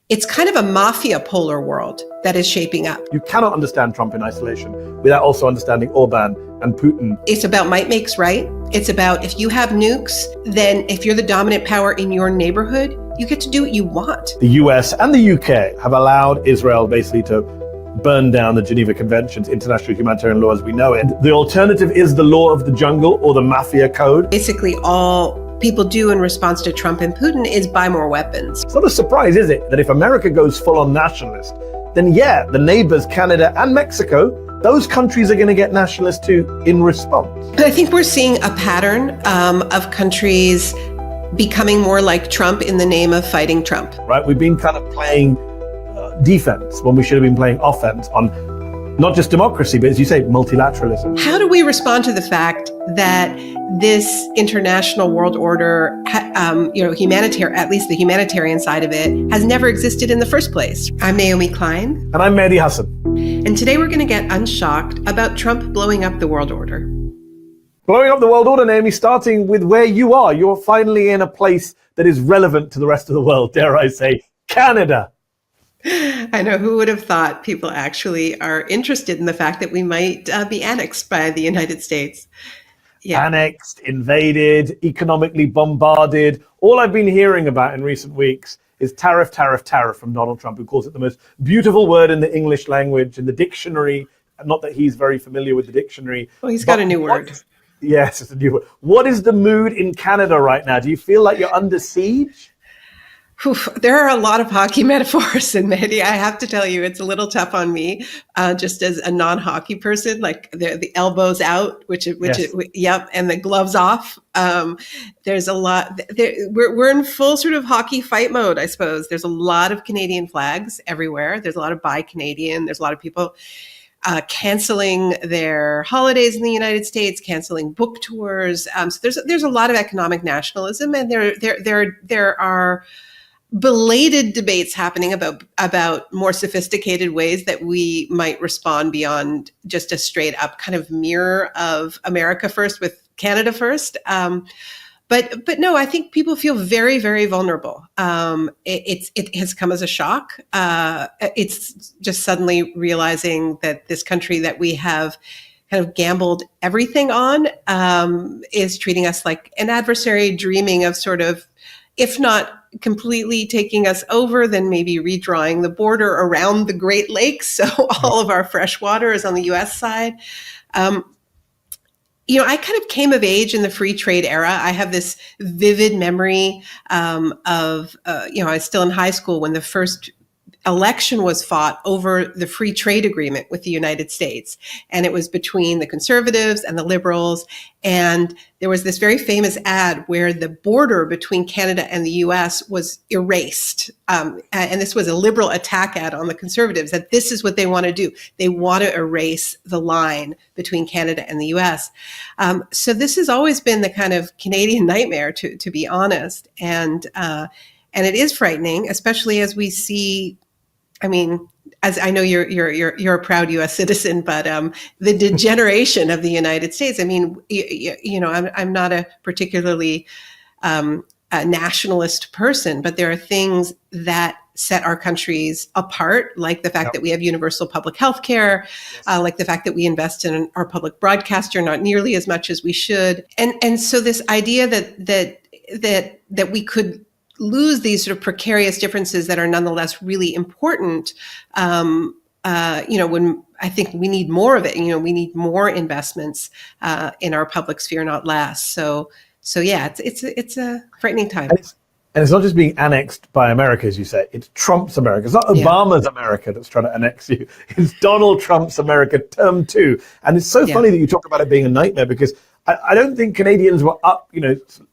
It's kind of a mafia polar world that is shaping up. You cannot understand Trump in isolation without also understanding Orban and Putin. It's about might makes right. It's about if you have nukes, then if you're the dominant power in your neighborhood, you get to do what you want. The US and the UK have allowed Israel basically to burn down the Geneva Conventions, international humanitarian law as we know it. The alternative is the law of the jungle or the mafia code. Basically, all people do in response to Trump and Putin is buy more weapons. It's not a surprise, is it, that if America goes full-on nationalist, then yeah, the neighbors, Canada and Mexico, those countries are going to get nationalist too in response. But I think we're seeing a pattern of countries becoming more like Trump in the name of fighting Trump. Right, we've been kind of playing defense when we should have been playing offense on not just democracy, but as you say, multilateralism. How do we respond to the fact that this international world order, humanitarian, at least the humanitarian side of it, has never existed in the first place? I'm Naomi Klein. And I'm Mehdi Hasan. And today we're going to get unshocked about Trump blowing up the world order. Blowing up the world order, Naomi, starting with where you are. You're finally in a place that is relevant to the rest of the world, dare I say, Canada. I know, who would have thought people actually are interested in the fact that we might be annexed by the United States. Yeah. Annexed, invaded, economically bombarded. All I've been hearing about in recent weeks is tariff, tariff, tariff from Donald Trump, who calls it the most beautiful word in the English language, in the dictionary. Not that he's very familiar with the dictionary. Well, he's got a new word. Yes, it's a new word. What is the mood in Canada right now? Do you feel like you're under siege? There are a lot of hockey metaphors, and Mehdi, I have to tell you, it's a little tough on me, just as a non-hockey person. Like the elbows out, yep, and the gloves off. There's a lot. We're in full sort of hockey fight mode, I suppose. There's a lot of Canadian flags everywhere. There's a lot of buy Canadian. There's a lot of people canceling their holidays in the United States, canceling book tours. So there's a lot of economic nationalism, and there are belated debates happening about more sophisticated ways that we might respond beyond just a straight up kind of mirror of America first with Canada first. But no, I think people feel very, very vulnerable. It has come as a shock. It's just suddenly realizing that this country that we have kind of gambled everything on is treating us like an adversary, dreaming of sort of, if not completely taking us over, then maybe redrawing the border around the Great Lakes. So all of our fresh water is on the US side. I kind of came of age in the free trade era. I have this vivid memory I was still in high school when the first election was fought over the free trade agreement with the United States. And it was between the conservatives and the liberals. And there was this very famous ad where the border between Canada and the US was erased. And this was a liberal attack ad on the conservatives, that this is what they want to do. They want to erase the line between Canada and the US. So this has always been the kind of Canadian nightmare, to be honest. And it is frightening, especially as we see, I mean, as I know you're a proud U.S. citizen, but the degeneration of the United States. I mean, I'm not a particularly a nationalist person, but there are things that set our countries apart, like the fact that we have universal public health care, like the fact that we invest in our public broadcaster not nearly as much as we should, and so this idea that we could lose these sort of precarious differences that are nonetheless really important, when I think we need more of it, we need more investments in our public sphere, not less. So yeah, it's a frightening time. And it's not just being annexed by America, as you say, it's Trump's America. It's not Obama's America that's trying to annex you. It's Donald Trump's America, term two. And it's so funny that you talk about it being a nightmare, because I don't think Canadians were up,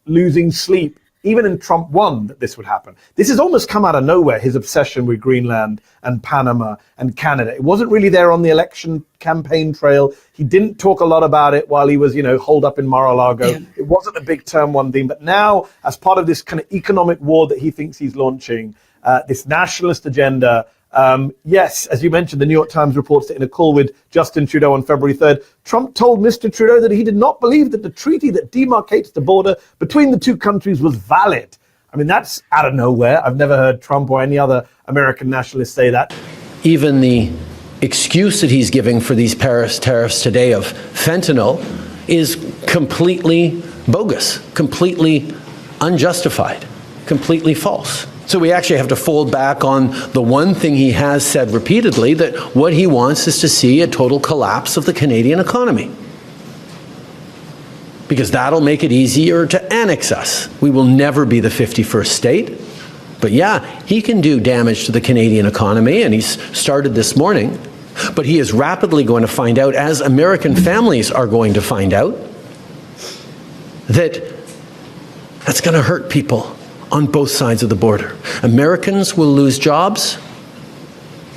losing sleep even in Trump 1, that this would happen. This has almost come out of nowhere, his obsession with Greenland and Panama and Canada. It wasn't really there on the election campaign trail. He didn't talk a lot about it while he was, holed up in Mar-a-Lago. Yeah. It wasn't a big term one theme. But now, as part of this kind of economic war that he thinks he's launching, this nationalist agenda, yes, as you mentioned, the New York Times reports that in a call with Justin Trudeau on February 3rd, Trump told Mr. Trudeau that he did not believe that the treaty that demarcates the border between the two countries was valid. I mean, that's out of nowhere. I've never heard Trump or any other American nationalist say that. Even the excuse that he's giving for these Paris tariffs today of fentanyl is completely bogus, completely unjustified, completely false. So we actually have to fold back on the one thing he has said repeatedly, that what he wants is to see a total collapse of the Canadian economy, because that'll make it easier to annex us. We will never be the 51st state. But yeah, he can do damage to the Canadian economy, and he's started this morning. But he is rapidly going to find out, as American families are going to find out, that that's going to hurt people on both sides of the border. Americans will lose jobs.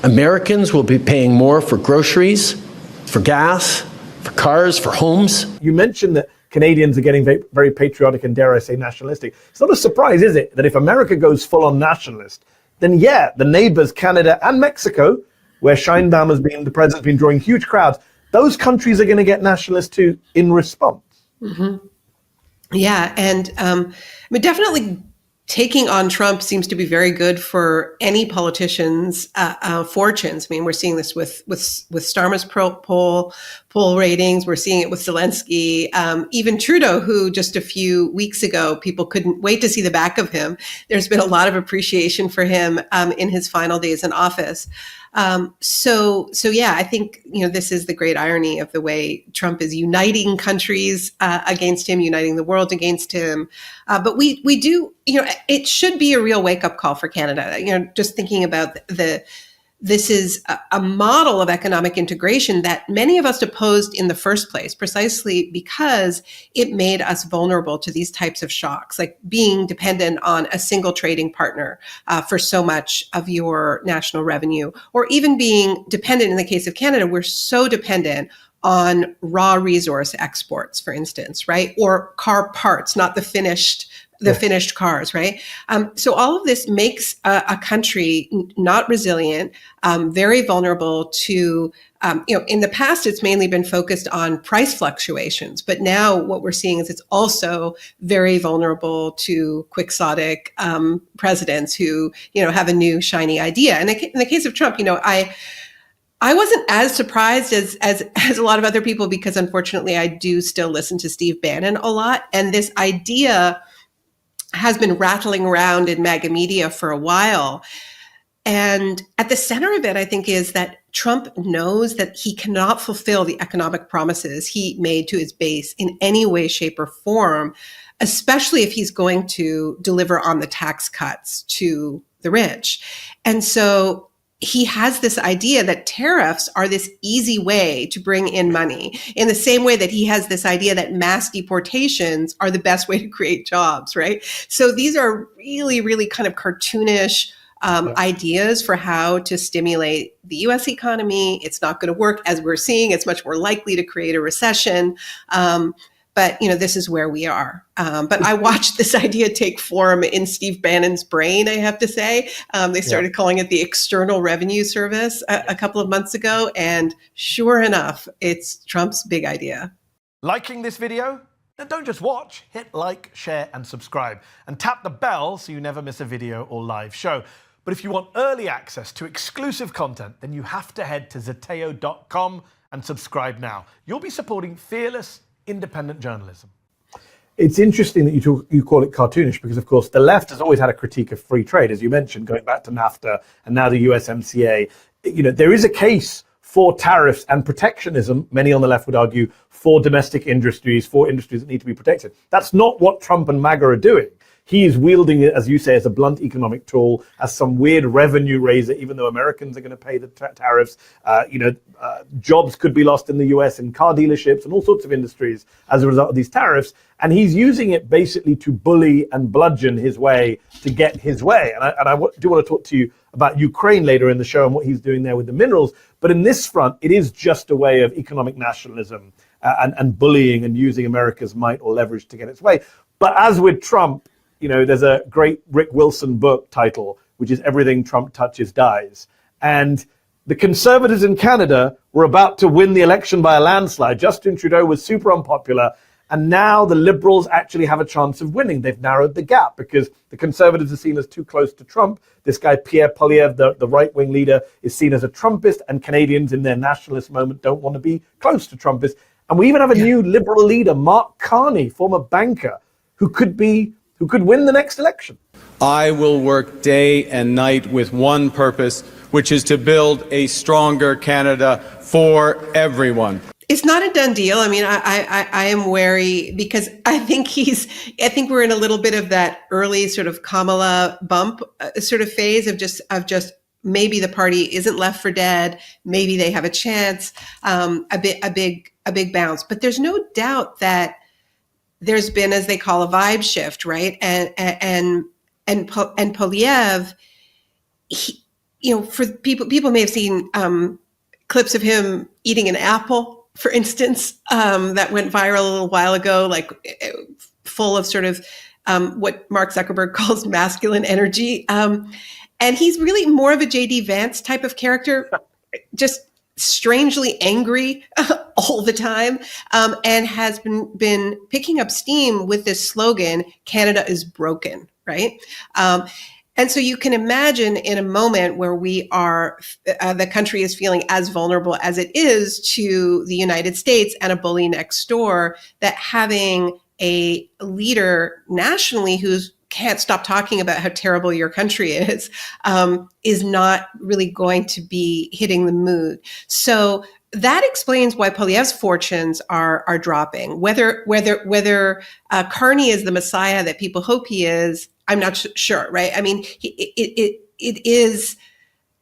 Americans will be paying more for groceries, for gas, for cars, for homes. You mentioned that Canadians are getting very, very patriotic and, dare I say, nationalistic. It's not a surprise, is it, that if America goes full-on nationalist, then yeah, the neighbors, Canada and Mexico, where the president's been drawing huge crowds, those countries are going to get nationalist too in response. Mm-hmm. Yeah, and I mean, definitely taking on Trump seems to be very good for any politician's fortunes. I mean, we're seeing this with Starmer's poll ratings. We're seeing it with Zelensky, even Trudeau, who just a few weeks ago people couldn't wait to see the back of him. There's been a lot of appreciation for him in his final days in office. So yeah, I think, this is the great irony of the way Trump is uniting countries against him, uniting the world against him. But we do, it should be a real wake-up call for Canada. Just thinking about this is a model of economic integration that many of us opposed in the first place, precisely because it made us vulnerable to these types of shocks, like being dependent on a single trading partner for so much of your national revenue, or even being dependent, in the case of Canada, we're so dependent on raw resource exports, for instance, right? Or car parts, not the finished cars, right? So all of this makes a country not resilient, very vulnerable to, in the past, it's mainly been focused on price fluctuations. But now what we're seeing is it's also very vulnerable to quixotic presidents who, have a new shiny idea. And in the case of Trump, I wasn't as surprised as a lot of other people, because unfortunately I do still listen to Steve Bannon a lot. And this idea has been rattling around in MAGA media for a while. And at the center of it, I think, is that Trump knows that he cannot fulfill the economic promises he made to his base in any way, shape, or form, especially if he's going to deliver on the tax cuts to the rich. And so he has this idea that tariffs are this easy way to bring in money, in the same way that he has this idea that mass deportations are the best way to create jobs, right? So these are really, really kind of cartoonish ideas for how to stimulate the US economy. It's not going to work, as we're seeing. It's much more likely to create a recession. But, this is where we are. But I watched this idea take form in Steve Bannon's brain, I have to say. They started calling it the External Revenue Service a couple of months ago. And sure enough, it's Trump's big idea. Liking this video? Then don't just watch. Hit like, share, and subscribe. And tap the bell so you never miss a video or live show. But if you want early access to exclusive content, then you have to head to zeteo.com and subscribe now. You'll be supporting fearless, independent journalism. It's interesting that you call it cartoonish, because of course the left has always had a critique of free trade, as you mentioned, going back to NAFTA and now the USMCA. There is a case for tariffs and protectionism, many on the left would argue, for domestic industries, for industries that need to be protected. That's not what Trump and MAGA are doing. He is wielding it, as you say, as a blunt economic tool, as some weird revenue raiser, even though Americans are going to pay the tariffs. Jobs could be lost in the US in car dealerships and all sorts of industries as a result of these tariffs. And he's using it basically to bully and bludgeon his way to get his way. And I do want to talk to you about Ukraine later in the show and what he's doing there with the minerals. But in this front, it is just a way of economic nationalism and bullying and using America's might or leverage to get its way. But as with Trump, there's a great Rick Wilson book title, which is Everything Trump Touches Dies. And the Conservatives in Canada were about to win the election by a landslide. Justin Trudeau was super unpopular. And now the Liberals actually have a chance of winning. They've narrowed the gap because the Conservatives are seen as too close to Trump. This guy, Pierre Poilievre, the right-wing leader, is seen as a Trumpist, and Canadians in their nationalist moment don't want to be close to Trumpists. And we even have a new Liberal leader, Mark Carney, former banker, who could win the next election. I will work day and night with one purpose, which is to build a stronger Canada for everyone. It's not a done deal. I mean, I am wary because I think we're in a little bit of that early sort of Kamala bump sort of phase of just maybe the party isn't left for dead. Maybe they have a chance, a big bounce. But there's no doubt that there's been, as they call, a vibe shift, right? And Poilievre, for people may have seen clips of him eating an apple, for instance, that went viral a little while ago, like full of sort of what Mark Zuckerberg calls masculine energy. And he's really more of a J.D. Vance type of character, just strangely angry all the time, and has been picking up steam with this slogan, Canada is broken, right? And so you can imagine in a moment where we are, the country is feeling as vulnerable as it is to the United States and a bully next door, that having a leader nationally who's can't stop talking about how terrible your country is not really going to be hitting the mood. So that explains why Poilievre's fortunes are dropping. Whether Carney is the messiah that people hope he is, I'm not sure, right? I mean, it is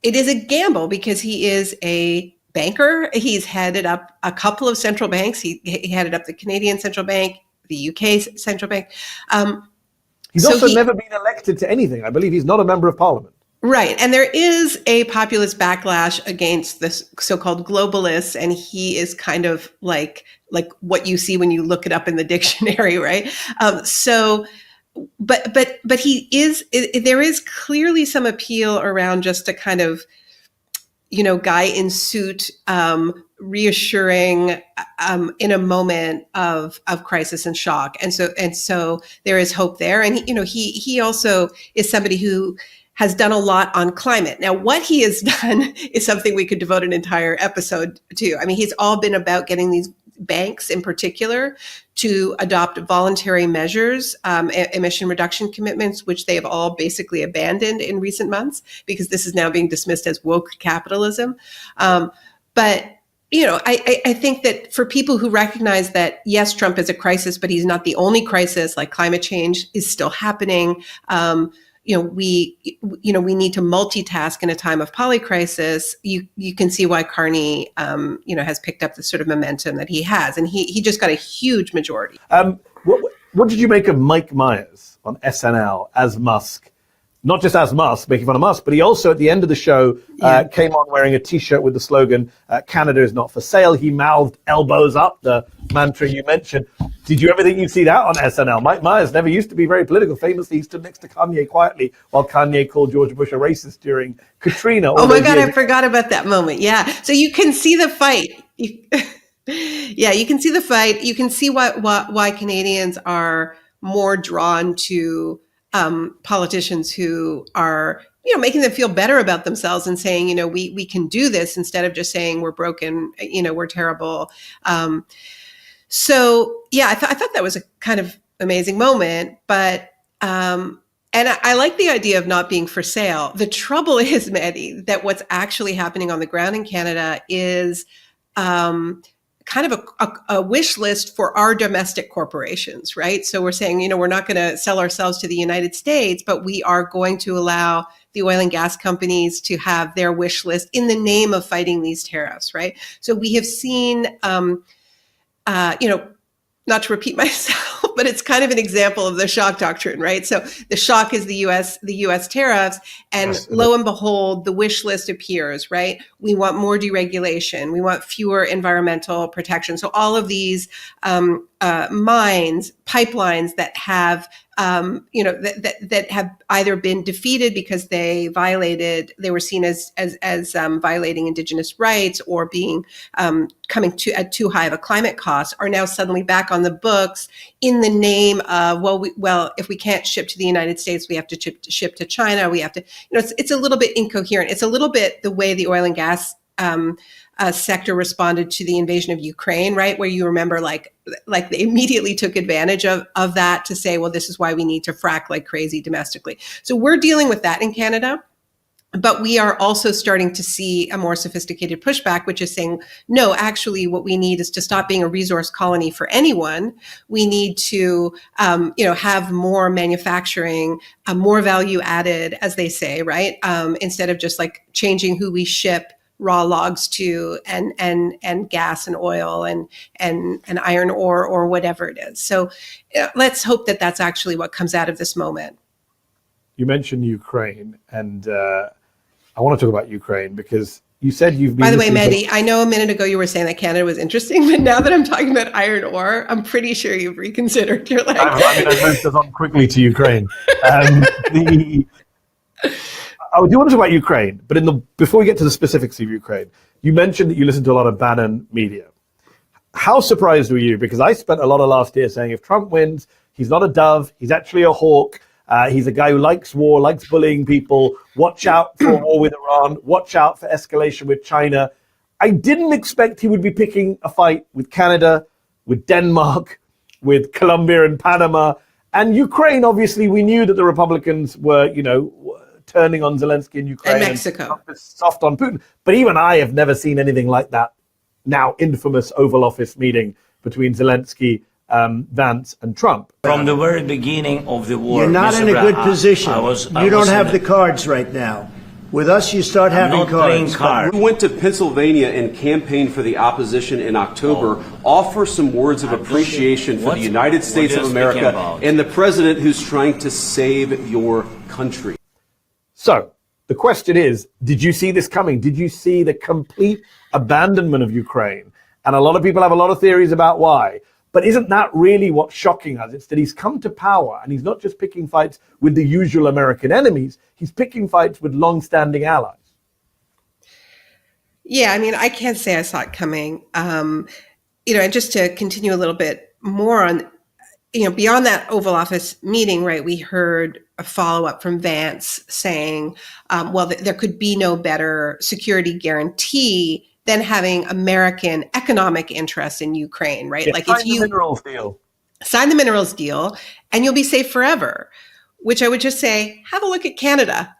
a gamble because he is a banker. He's headed up a couple of central banks. He headed up the Canadian Central Bank, the UK Central Bank. He's also never been elected to anything. I believe he's not a member of parliament. Right. And there is a populist backlash against this so-called globalists. And he is kind of like what you see when you look it up in the dictionary, right? But he is, there is clearly some appeal around just a kind of, guy in suit, reassuring in a moment of crisis and shock. And so there is hope there. And he also is somebody who has done a lot on climate. Now, what he has done is something we could devote an entire episode to. I mean, he's all been about getting these banks in particular to adopt voluntary measures, emission reduction commitments, which they have all basically abandoned in recent months because this is now being dismissed as woke capitalism. But I think that for people who recognize that, yes, Trump is a crisis, but he's not the only crisis, like climate change is still happening. We need to multitask in a time of polycrisis. You can see why Carney, has picked up the sort of momentum that he has, and he just got a huge majority. What did you make of Mike Myers on SNL as Musk? Not just as Musk, making fun of Musk, but he also at the end of the show came on wearing a T-shirt with the slogan, Canada is not for sale. He mouthed elbows up, the mantra you mentioned. Did you ever think you'd see that on SNL? Mike Myers never used to be very political. Famously, he stood next to Kanye quietly while Kanye called George Bush a racist during Katrina. Oh my God, I forgot about that moment. Yeah. So you can see the fight. Yeah, you can see the fight. You can see why Canadians are more drawn to politicians who are, making them feel better about themselves and saying, we can do this instead of just saying we're broken, we're terrible. So yeah, I thought that was a kind of amazing moment, but, and I like the idea of not being for sale. The trouble is, Mehdi, that what's actually happening on the ground in Canada is, kind of a wish list for our domestic corporations, right? So we're saying, we're not going to sell ourselves to the United States, but we are going to allow the oil and gas companies to have their wish list in the name of fighting these tariffs, right? So we have seen, not to repeat myself, but it's kind of an example of the shock doctrine, right? So the shock is the U.S. tariffs, and lo and behold, the wish list appears, right? We want more deregulation. We want fewer environmental protection. So all of these mines, pipelines that have, that have either been defeated because they were seen as violating indigenous rights or being coming to at too high of a climate cost, are now suddenly back on the books in the name of, if we can't ship to the United States, we have to ship to China. We have to, it's a little bit incoherent. It's a little bit the way the oil and gas sector responded to the invasion of Ukraine, right? Where you remember, like they immediately took advantage of that to say, well, this is why we need to frack like crazy domestically. So we're dealing with that in Canada. But we are also starting to see a more sophisticated pushback, which is saying, no, actually, what we need is to stop being a resource colony for anyone. We need to, have more manufacturing, more value added, as they say, right? Instead of just like changing who we ship raw logs to and gas and oil and iron ore or whatever it is. So let's hope that that's actually what comes out of this moment. You mentioned Ukraine, and I want to talk about Ukraine because you said you've been... By the way, Mehdi, I know a minute ago you were saying that Canada was interesting, but now that I'm talking about iron ore, I'm pretty sure you've reconsidered. You're like... I moved us on quickly to Ukraine. I do want to talk about Ukraine, but before we get to the specifics of Ukraine, you mentioned that you listen to a lot of Bannon media. How surprised were you? Because I spent a lot of last year saying if Trump wins, he's not a dove, he's actually a hawk. He's a guy who likes war, likes bullying people. Watch out for war with Iran. Watch out for escalation with China. I didn't expect he would be picking a fight with Canada, with Denmark, with Colombia and Panama. And Ukraine, obviously, we knew that the Republicans were, turning on Zelensky in Ukraine. And Mexico. And soft on Putin. But even I have never seen anything like that now infamous Oval Office meeting between Zelensky, Vance and Trump. From the very beginning of the war, you're not in a good position. You don't have the cards right now. With us, you start having cards. We went to Pennsylvania and campaigned for the opposition in October. Offer some words of appreciation for the United States of America and the president who's trying to save your country. So the question is, did you see this coming? Did you see the complete abandonment of Ukraine? And a lot of people have a lot of theories about why. But isn't that really what's shocking us? It's that he's come to power and he's not just picking fights with the usual American enemies, he's picking fights with long-standing allies. Yeah, I mean, I can't say I saw it coming. And just to continue a little bit more on, beyond that Oval Office meeting, right, we heard a follow-up from Vance saying, there could be no better security guarantee than having American economic interests in Ukraine, right? Yeah, like sign the minerals deal. Sign the minerals deal, and you'll be safe forever. Which I would just say, have a look at Canada,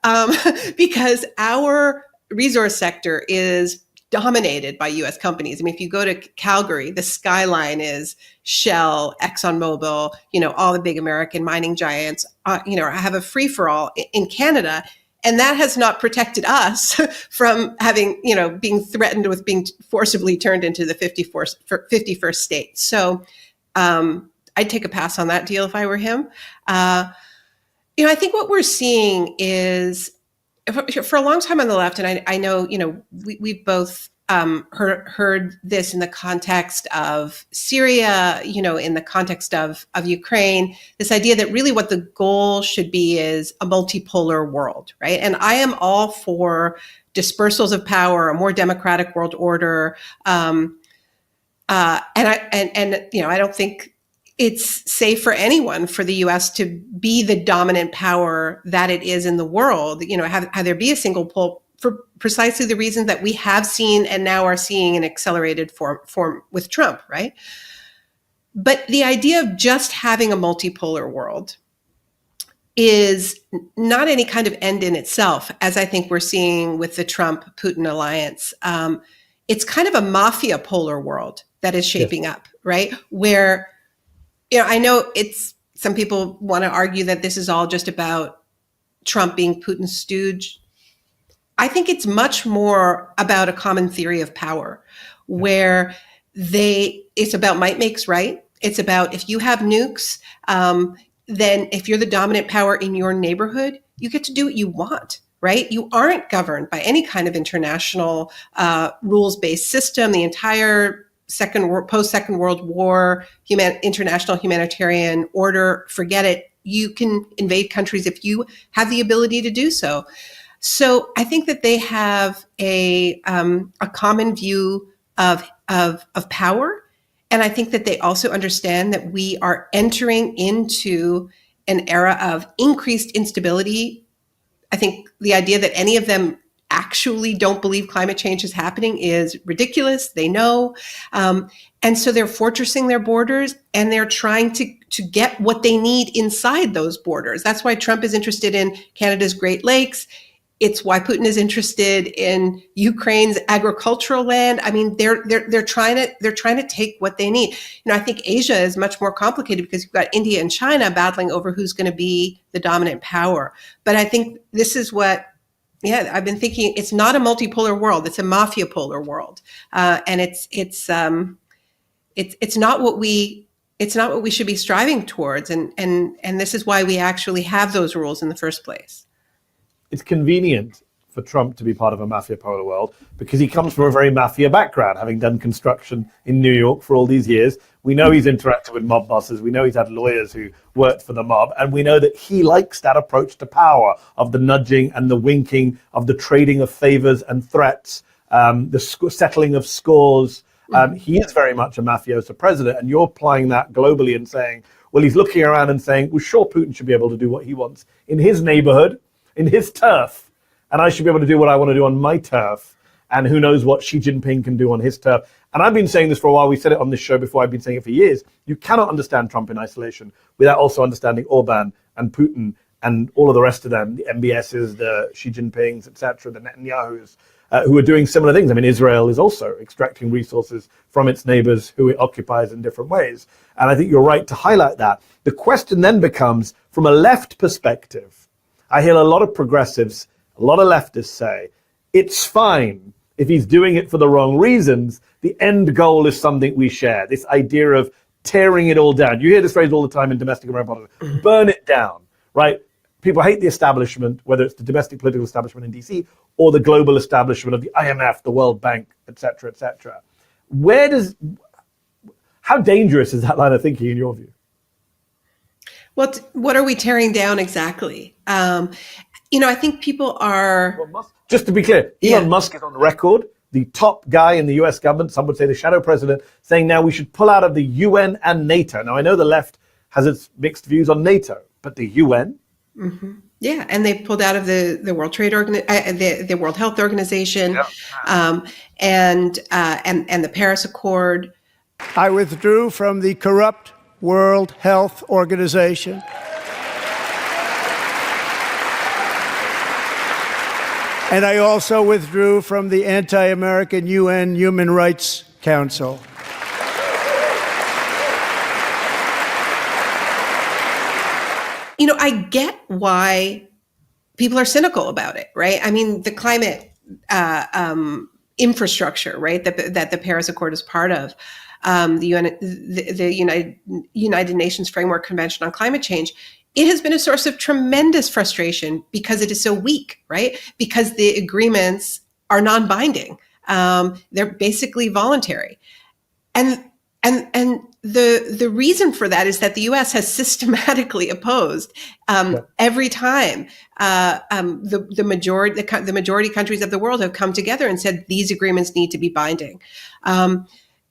because our resource sector is dominated by U.S. companies. I mean, if you go to Calgary, the skyline is Shell, ExxonMobil, all the big American mining giants, have a free-for-all in Canada. And that has not protected us from having, being threatened with being forcibly turned into the 51st state. So I'd take a pass on that deal if I were him. I think what we're seeing is, for a long time on the left, and I know, we've both heard this in the context of Syria, in the context of Ukraine, this idea that really what the goal should be is a multipolar world, right? And I am all for dispersals of power, a more democratic world order. I don't think it's safe for anyone for the U.S. to be the dominant power that it is in the world, have there be a single pole, for precisely the reason that we have seen and now are seeing an accelerated form with Trump, right? But the idea of just having a multipolar world is not any kind of end in itself, as I think we're seeing with the Trump-Putin alliance. It's kind of a mafia polar world that is shaping up, right? Where, I know some people want to argue that this is all just about Trump being Putin's stooge. I think it's much more about a common theory of power, where it's about might makes right. It's about if you have nukes, then if you're the dominant power in your neighborhood, you get to do what you want, right? You aren't governed by any kind of international rules-based system. The entire post-Second World War, international humanitarian order, forget it. You can invade countries if you have the ability to do so. So I think that they have a common view of power. And I think that they also understand that we are entering into an era of increased instability. I think the idea that any of them actually don't believe climate change is happening is ridiculous. They know. And so they're fortressing their borders, and they're trying to get what they need inside those borders. That's why Trump is interested in Canada's Great Lakes. It's why Putin is interested in Ukraine's agricultural land. I mean, they're trying to take what they need. I think Asia is much more complicated because you've got India and China battling over who's going to be the dominant power. But I think this is what, I've been thinking. It's not a multipolar world; it's a mafia-polar world, and it's not what we should be striving towards. And this is why we actually have those rules in the first place. It's convenient for Trump to be part of a mafia-polar world because he comes from a very mafia background, having done construction in New York for all these years. We know he's interacted with mob bosses. We know he's had lawyers who worked for the mob. And we know that he likes that approach to power of the nudging and the winking, of the trading of favors and threats, the settling of scores. He is very much a mafioso president. And you're applying that globally and saying, well, he's looking around and saying, well, sure, Putin should be able to do what he wants in his neighborhood, in his turf, and I should be able to do what I want to do on my turf, and who knows what Xi Jinping can do on his turf. And I've been saying this for a while. We said it on this show before. I've been saying it for years. You cannot understand Trump in isolation without also understanding Orban and Putin and all of the rest of them, the MBSs, the Xi Jinpings, etc., the Netanyahus, who are doing similar things. I mean, Israel is also extracting resources from its neighbors who it occupies in different ways. And I think you're right to highlight that. The question then becomes, from a left perspective, I hear a lot of progressives, a lot of leftists say, it's fine if he's doing it for the wrong reasons. The end goal is something we share, this idea of tearing it all down. You hear this phrase all the time in domestic American politics, burn it down, right? People hate the establishment, whether it's the domestic political establishment in DC or the global establishment of the IMF, the World Bank, et cetera, et cetera. How dangerous is that line of thinking in your view? What are we tearing down exactly? I think people are... Just to be clear, Elon Musk is on record, the top guy in the US government, some would say the shadow president, saying now we should pull out of the UN and NATO. Now, I know the left has its mixed views on NATO, but the UN? Mm-hmm. Yeah, and they pulled out of the World Trade the World Health Organization, and the Paris Accord. I withdrew from the corrupt World Health Organization. And I also withdrew from the anti-American UN Human Rights Council. I get why people are cynical about it, right? I mean, the climate infrastructure, right, that the Paris Accord is part of, the United Nations Framework Convention on Climate Change, it has been a source of tremendous frustration because it is so weak, right? Because the agreements are non-binding. They're basically voluntary. And the reason for that is that the U.S. has systematically opposed every time the majority countries of the world have come together and said these agreements need to be binding. The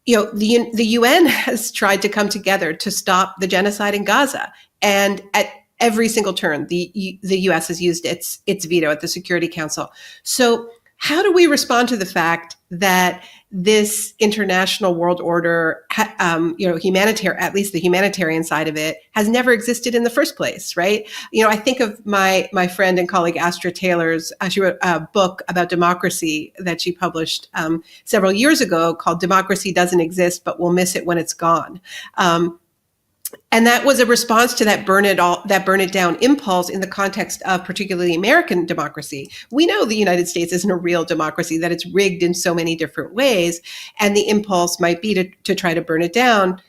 UN has tried to come together to stop the genocide in Gaza, and at every single turn, the U.S. has used its veto at the Security Council. So how do we respond to the fact that this international world order, humanitarian, at least the humanitarian side of it, has never existed in the first place, right? I think of my friend and colleague Astra Taylor's, she wrote a book about democracy that she published several years ago called "Democracy Doesn't Exist, but We'll Miss It When It's Gone." And that was a response to that burn it down impulse in the context of particularly American democracy. We know the United States isn't a real democracy, that it's rigged in so many different ways. And the impulse might be to try to burn it down.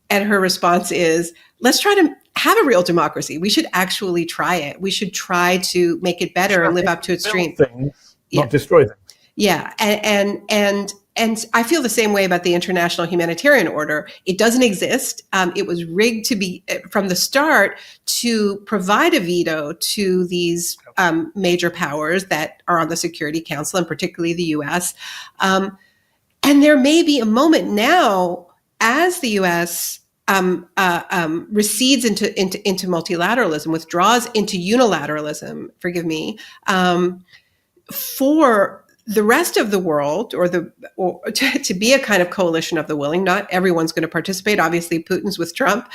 And her response is, let's try to have a real democracy. We should actually try it. We should try to make it better and live up to its dream. Not destroy them. Yeah. And And I feel the same way about the international humanitarian order. It doesn't exist. It was rigged to be from the start to provide a veto to these major powers that are on the Security Council, and particularly the U.S. And there may be a moment now as the U.S. Recedes into multilateralism, withdraws into unilateralism. Forgive me, for the rest of the world, or to be a kind of coalition of the willing. Not everyone's going to participate. Obviously, Putin's with Trump,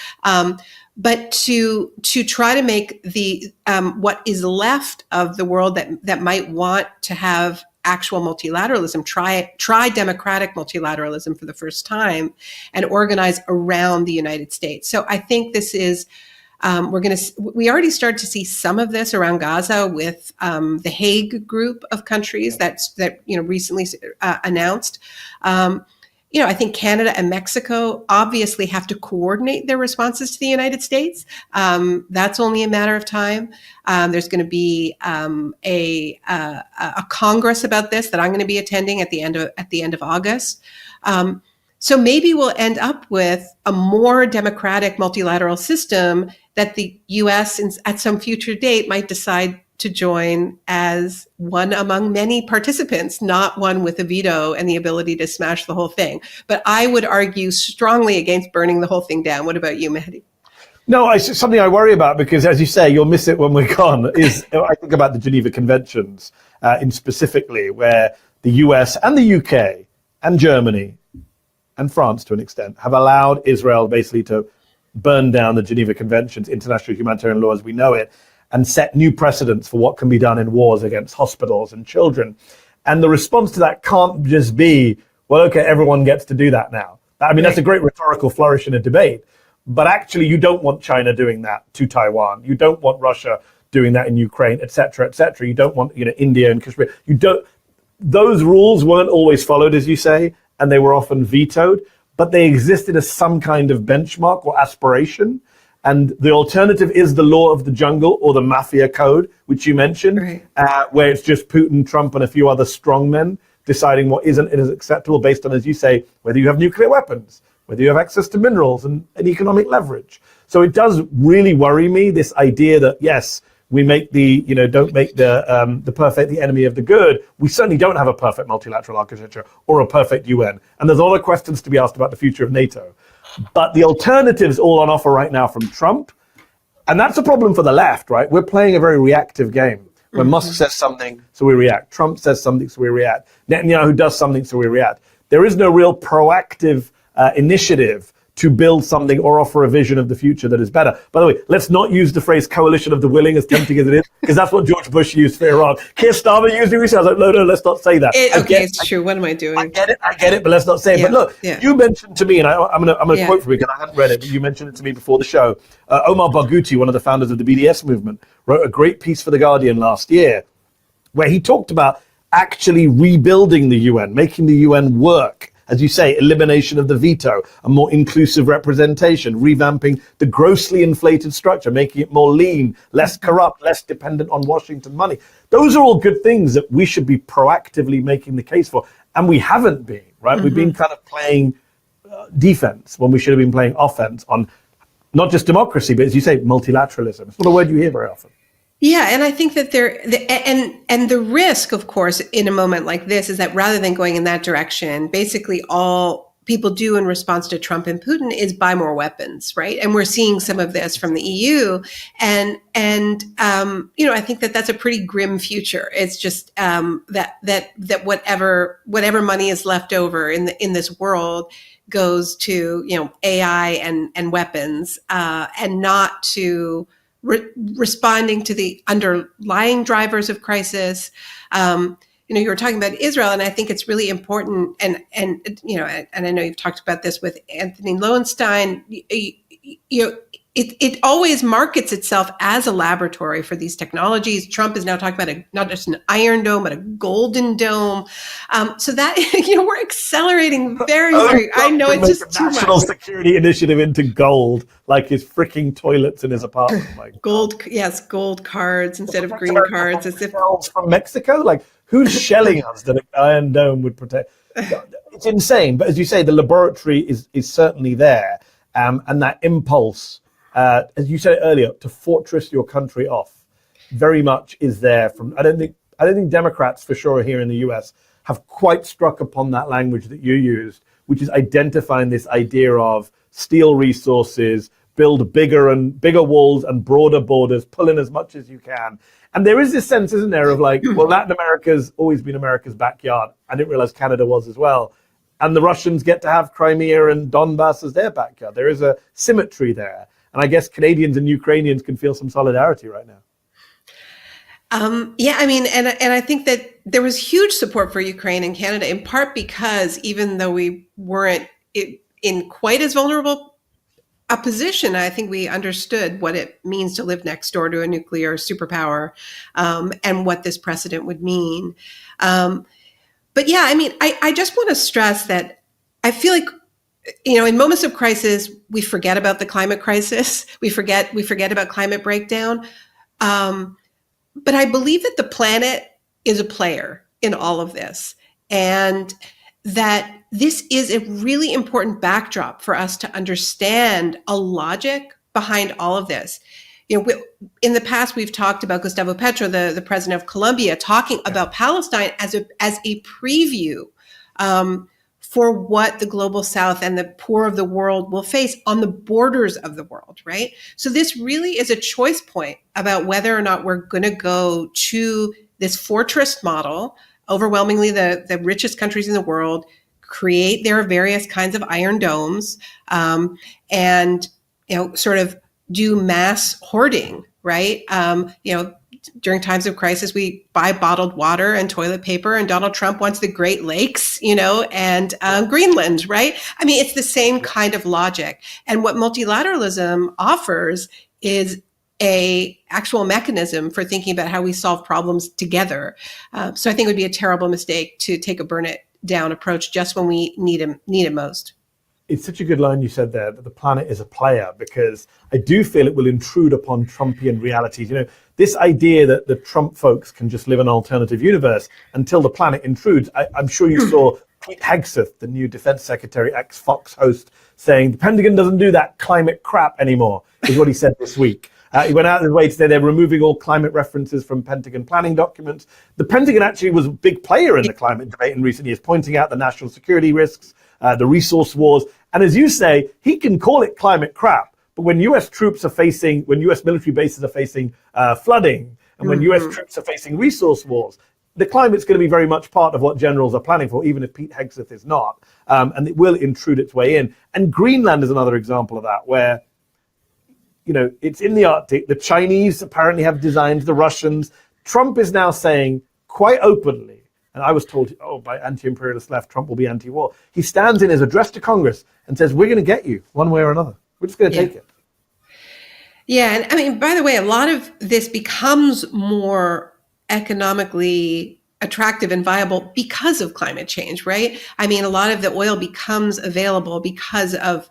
but to try to make the what is left of the world that might want to have actual multilateralism, try democratic multilateralism for the first time, and organize around the United States. So I think this is. We already started to see some of this around Gaza with the Hague group of countries that recently announced. I think Canada and Mexico obviously have to coordinate their responses to the United States. That's only a matter of time. There's going to be a Congress about this that I'm going to be attending at the end of August. So maybe we'll end up with a more democratic multilateral system that the U.S. at some future date might decide to join as one among many participants, not one with a veto and the ability to smash the whole thing. But I would argue strongly against burning the whole thing down. What about you, Mehdi? No, it's something I worry about because, as you say, you'll miss it when we're gone. I think about the Geneva Conventions in specifically, where the US and the UK and Germany and France, to an extent, have allowed Israel basically to burn down the Geneva Conventions, international humanitarian law as we know it, and set new precedents for what can be done in wars against hospitals and children. And the response to that can't just be, well, okay, everyone gets to do that now. I mean, that's a great rhetorical flourish in a debate. But actually, you don't want China doing that to Taiwan. You don't want Russia doing that in Ukraine, et cetera, et cetera. You don't want India and Kashmir. Those rules weren't always followed, as you say, and they were often vetoed, but they existed as some kind of benchmark or aspiration. And the alternative is the law of the jungle, or the mafia code, which you mentioned, where it's just Putin, Trump, and a few other strongmen deciding what is and is acceptable based on, as you say, whether you have nuclear weapons, whether you have access to minerals and economic leverage. So it does really worry me, this idea that, yes, we make don't make the perfect the enemy of the good. We certainly don't have a perfect multilateral architecture or a perfect UN. And there's a lot of questions to be asked about the future of NATO. But the alternatives all on offer right now from Trump. And that's a problem for the left, right? We're playing a very reactive game. When Musk says something, so we react. Trump says something, so we react. Netanyahu does something, so we react. There is no real proactive initiative to build something or offer a vision of the future that is better. By the way, let's not use the phrase coalition of the willing, as tempting as it is, because that's what George Bush used for Iran. Keir Starmer used it recently. I was like, no, let's not say that. It's true. What am I doing? I get it, but let's not say it. But look, you mentioned to me, and I'm gonna quote from you because I hadn't read it, but you mentioned it to me before the show. Omar Barghouti, one of the founders of the BDS movement, wrote a great piece for The Guardian last year, where he talked about actually rebuilding the UN, making the UN work. As you say, elimination of the veto, a more inclusive representation, revamping the grossly inflated structure, making it more lean, less corrupt, less dependent on Washington money. Those are all good things that we should be proactively making the case for. And we haven't been, right? We've been kind of playing defense when we should have been playing offense on not just democracy, but as you say, multilateralism. It's not a word you hear very often. Yeah, and I think that and the risk, of course, in a moment like this is that rather than going in that direction, basically all people do in response to Trump and Putin is buy more weapons, right? And we're seeing some of this from the EU, and I think that that's a pretty grim future. It's just that whatever money is left over in this world goes to AI and weapons, and not to responding to the underlying drivers of crisis. You were talking about Israel, and I think it's really important. And I know you've talked about this with Anthony Lowenstein. It always markets itself as a laboratory for these technologies. Trump is now talking about not just an iron dome, but a golden dome. So that we're accelerating very. I know it's just too much. National security initiative into gold, like his freaking toilets in his apartment. Like gold, yes, gold cards instead of green cards. As if from Mexico, like who's shelling us that an iron dome would protect? It's insane. But as you say, the laboratory is certainly there. And that impulse, as you said earlier, to fortress your country off very much is there. I don't think Democrats, for sure, here in the US have quite struck upon that language that you used, which is identifying this idea of steal resources, build bigger walls and broader borders, pull in as much as you can. And there is this sense, isn't there, of like, well, Latin America's always been America's backyard. I didn't realize Canada was as well. And the Russians get to have Crimea and Donbass as their backyard. There is a symmetry there. And I guess Canadians and Ukrainians can feel some solidarity right now. Yeah, I mean, and I think that there was huge support for Ukraine and Canada, in part because even though we weren't in quite as vulnerable a position, I think we understood what it means to live next door to a nuclear superpower, and what this precedent would mean. But yeah, I mean, I just want to stress that I feel like, in moments of crisis, we forget about the climate crisis. We forget about climate breakdown. But I believe that the planet is a player in all of this, and that this is a really important backdrop for us to understand a logic behind all of this. In the past, we've talked about Gustavo Petro, the president of Colombia, talking about Palestine as a preview for what the global South and the poor of the world will face on the borders of the world, right? So this really is a choice point about whether or not we're going to go to this fortress model, overwhelmingly the richest countries in the world, create their various kinds of iron domes, and sort of do mass hoarding, right? During times of crisis, we buy bottled water and toilet paper, and Donald Trump wants the Great Lakes, and Greenland, right? I mean, it's the same kind of logic. And what multilateralism offers is a actual mechanism for thinking about how we solve problems together. So I think it would be a terrible mistake to take a burn it down approach just when we need it most. It's such a good line you said there, that the planet is a player, because I do feel it will intrude upon Trumpian realities. This idea that the Trump folks can just live in an alternative universe until the planet intrudes. I'm sure you saw Pete Hegseth, the new defense secretary, ex-Fox host, saying the Pentagon doesn't do that climate crap anymore, is what he said this week. He went out of his way to say they're removing all climate references from Pentagon planning documents. The Pentagon actually was a big player in the climate debate in recent years, pointing out the national security risks, the resource wars. And as you say, he can call it climate crap. But when US military bases are facing flooding, and when US troops are facing resource wars, the climate's going to be very much part of what generals are planning for, even if Pete Hegseth is not. And it will intrude its way in. And Greenland is another example of that, where it's in the Arctic. The Chinese apparently have designs, the Russians. Trump is now saying quite openly, and I was told, by anti-imperialist left, Trump will be anti-war. He stands in his address to Congress and says, we're going to get you one way or another. We're just going to take it. Yeah. And I mean, by the way, a lot of this becomes more economically attractive and viable because of climate change, right? I mean, a lot of the oil becomes available because of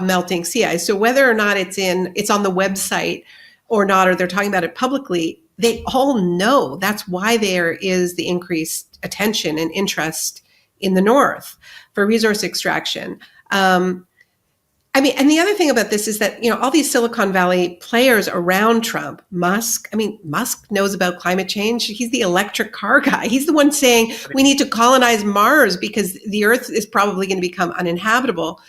melting sea ice. So whether or not it's on the website or not, or they're talking about it publicly, they all know that's why there is the increased attention and interest in the North for resource extraction. I mean, and the other thing about this is that, all these Silicon Valley players around Trump, Musk knows about climate change. He's the electric car guy. He's the one saying we need to colonize Mars because the Earth is probably going to become uninhabitable.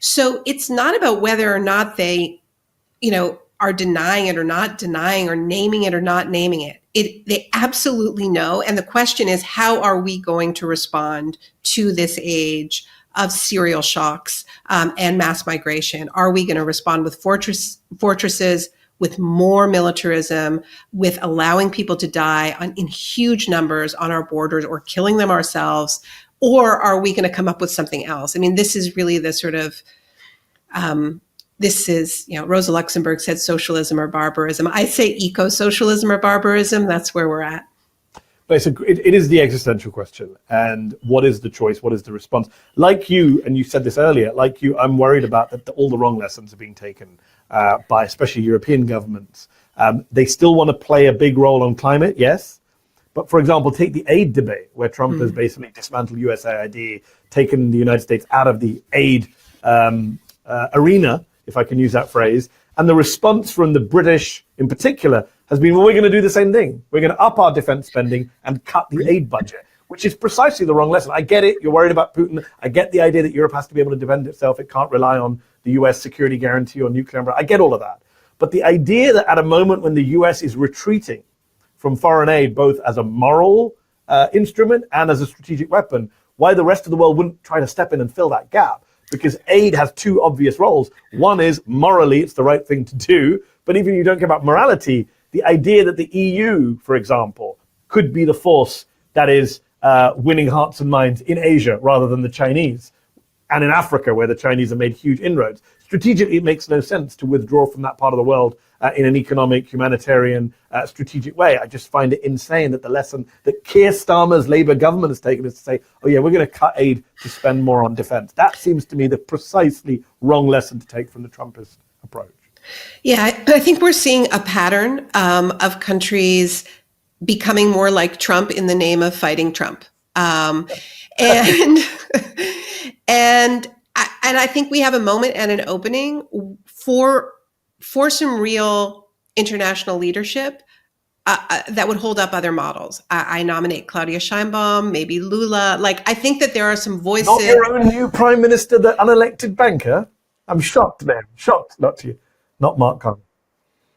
So it's not about whether or not they, are denying it or not denying, or naming it or not naming it. They absolutely know. And the question is, how are we going to respond to this age of serial shocks and mass migration? Are we going to respond with fortresses, with more militarism, with allowing people to die in huge numbers on our borders, or killing them ourselves? Or are we going to come up with something else? I mean, this is really the sort of, Rosa Luxemburg said socialism or barbarism. I say eco-socialism or barbarism. That's where we're at. But it is the existential question. And what is the choice? What is the response? Like you, and you said this earlier, I'm worried about that all the wrong lessons are being taken by especially European governments. They still want to play a big role on climate, yes. But for example, take the aid debate, where Trump has basically dismantled USAID, taken the United States out of the aid arena, if I can use that phrase. And the response from the British in particular has been, well, we're going to do the same thing. We're going to up our defense spending and cut the aid budget, which is precisely the wrong lesson. I get it. You're worried about Putin. I get the idea that Europe has to be able to defend itself. It can't rely on the US security guarantee or nuclear umbrella. I get all of that. But the idea that at a moment when the US is retreating from foreign aid, both as a moral instrument and as a strategic weapon, why the rest of the world wouldn't try to step in and fill that gap? Because aid has two obvious roles. One is morally, it's the right thing to do. But even if you don't care about morality, the idea that the EU, for example, could be the force that is winning hearts and minds in Asia rather than the Chinese, and in Africa, where the Chinese have made huge inroads. Strategically, it makes no sense to withdraw from that part of the world in an economic, humanitarian, strategic way. I just find it insane that the lesson that Keir Starmer's Labour government has taken is to say, oh yeah, we're going to cut aid to spend more on defence. That seems to me the precisely wrong lesson to take from the Trumpist approach. Yeah, I think we're seeing a pattern of countries becoming more like Trump in the name of fighting Trump. And I think we have a moment and an opening for some real international leadership that would hold up other models. I nominate Claudia Sheinbaum, maybe Lula. Like, I think that there are some voices. Not your own new prime minister, the unelected banker. I'm shocked, man. Shocked. Not you, not Mark Carney.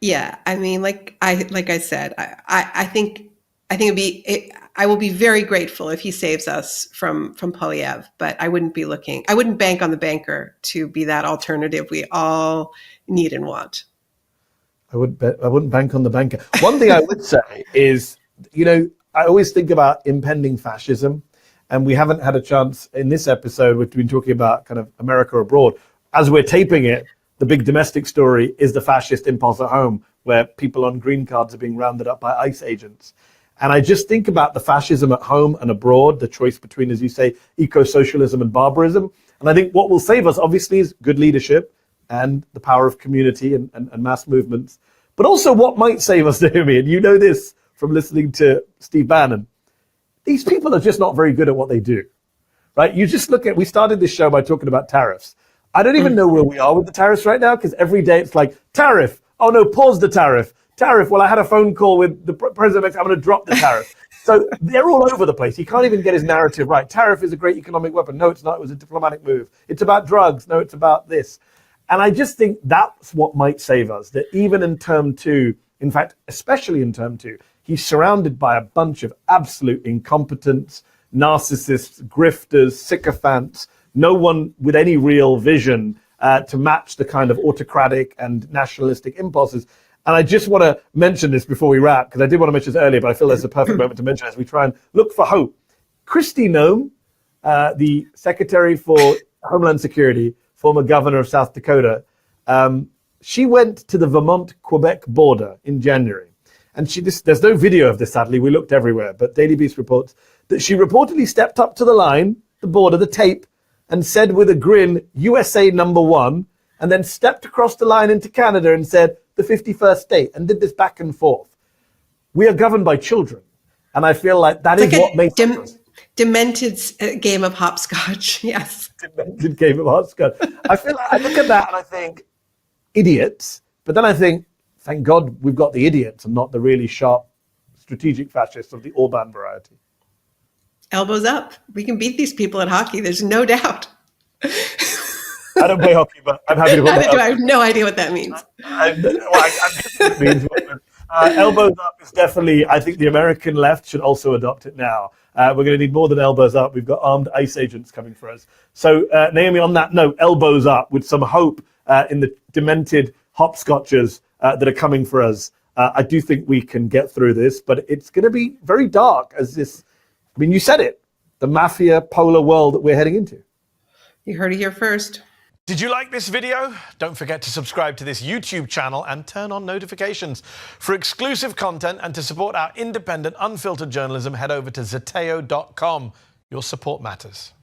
Yeah, I mean, like I said, I think it'd be. I will be very grateful if he saves us from Polyev, but I wouldn't bank on the banker to be that alternative we all need and want. I wouldn't bank on the banker. One thing I would say is, I always think about impending fascism, and we haven't had a chance in this episode. We've been talking about kind of America abroad. As we're taping it, the big domestic story is the fascist impulse at home, where people on green cards are being rounded up by ICE agents. And I just think about the fascism at home and abroad, the choice between, as you say, eco-socialism and barbarism. And I think what will save us, obviously, is good leadership and the power of community and mass movements. But also what might save us, Naomi, and you know this from listening to Steve Bannon, these people are just not very good at what they do, right? You just look at, we started this show by talking about tariffs. I don't even know where we are with the tariffs right now, because every day it's like, tariff, oh no, pause the tariff. Tariff, well, I had a phone call with the president, I'm going to drop the tariff. So they're all over the place. He can't even get his narrative right. Tariff is a great economic weapon. No, it's not. It was a diplomatic move. It's about drugs. No, it's about this. And I just think that's what might save us, that even in term two, in fact, especially in term two, he's surrounded by a bunch of absolute incompetents, narcissists, grifters, sycophants, no one with any real vision to match the kind of autocratic and nationalistic impulses. And I just want to mention this before we wrap, because I did want to mention this earlier, but I feel there's a perfect moment to mention as we try and look for hope. Kristi Noem, the Secretary for Homeland Security, former governor of South Dakota, she went to the Vermont-Quebec border in January. And there's no video of this, sadly. We looked everywhere. But Daily Beast reports that she reportedly stepped up to the line, the border, the tape, and said with a grin, USA #1, and then stepped across the line into Canada and said, the 51st state, and did this back and forth. We are governed by children. And I feel like that is what makes us. Demented game of hopscotch, yes. Demented game of hopscotch. I feel like I look at that and I think, idiots. But then I think, thank God we've got the idiots and not the really sharp strategic fascists of the Orban variety. Elbows up. We can beat these people at hockey. There's no doubt. I don't play hockey, but I'm happy to put my I have no idea what that means. I'm guessing it means. Elbows up is definitely, I think the American left should also adopt it now. We're going to need more than elbows up. We've got armed ICE agents coming for us. So, Naomi, on that note, elbows up with some hope in the demented hopscotchers that are coming for us. I do think we can get through this, but it's going to be very dark as this, I mean, you said it, the mafia polar world that we're heading into. You heard it here first. Did you like this video? Don't forget to subscribe to this YouTube channel and turn on notifications. For exclusive content and to support our independent, unfiltered journalism, head over to zeteo.com. Your support matters.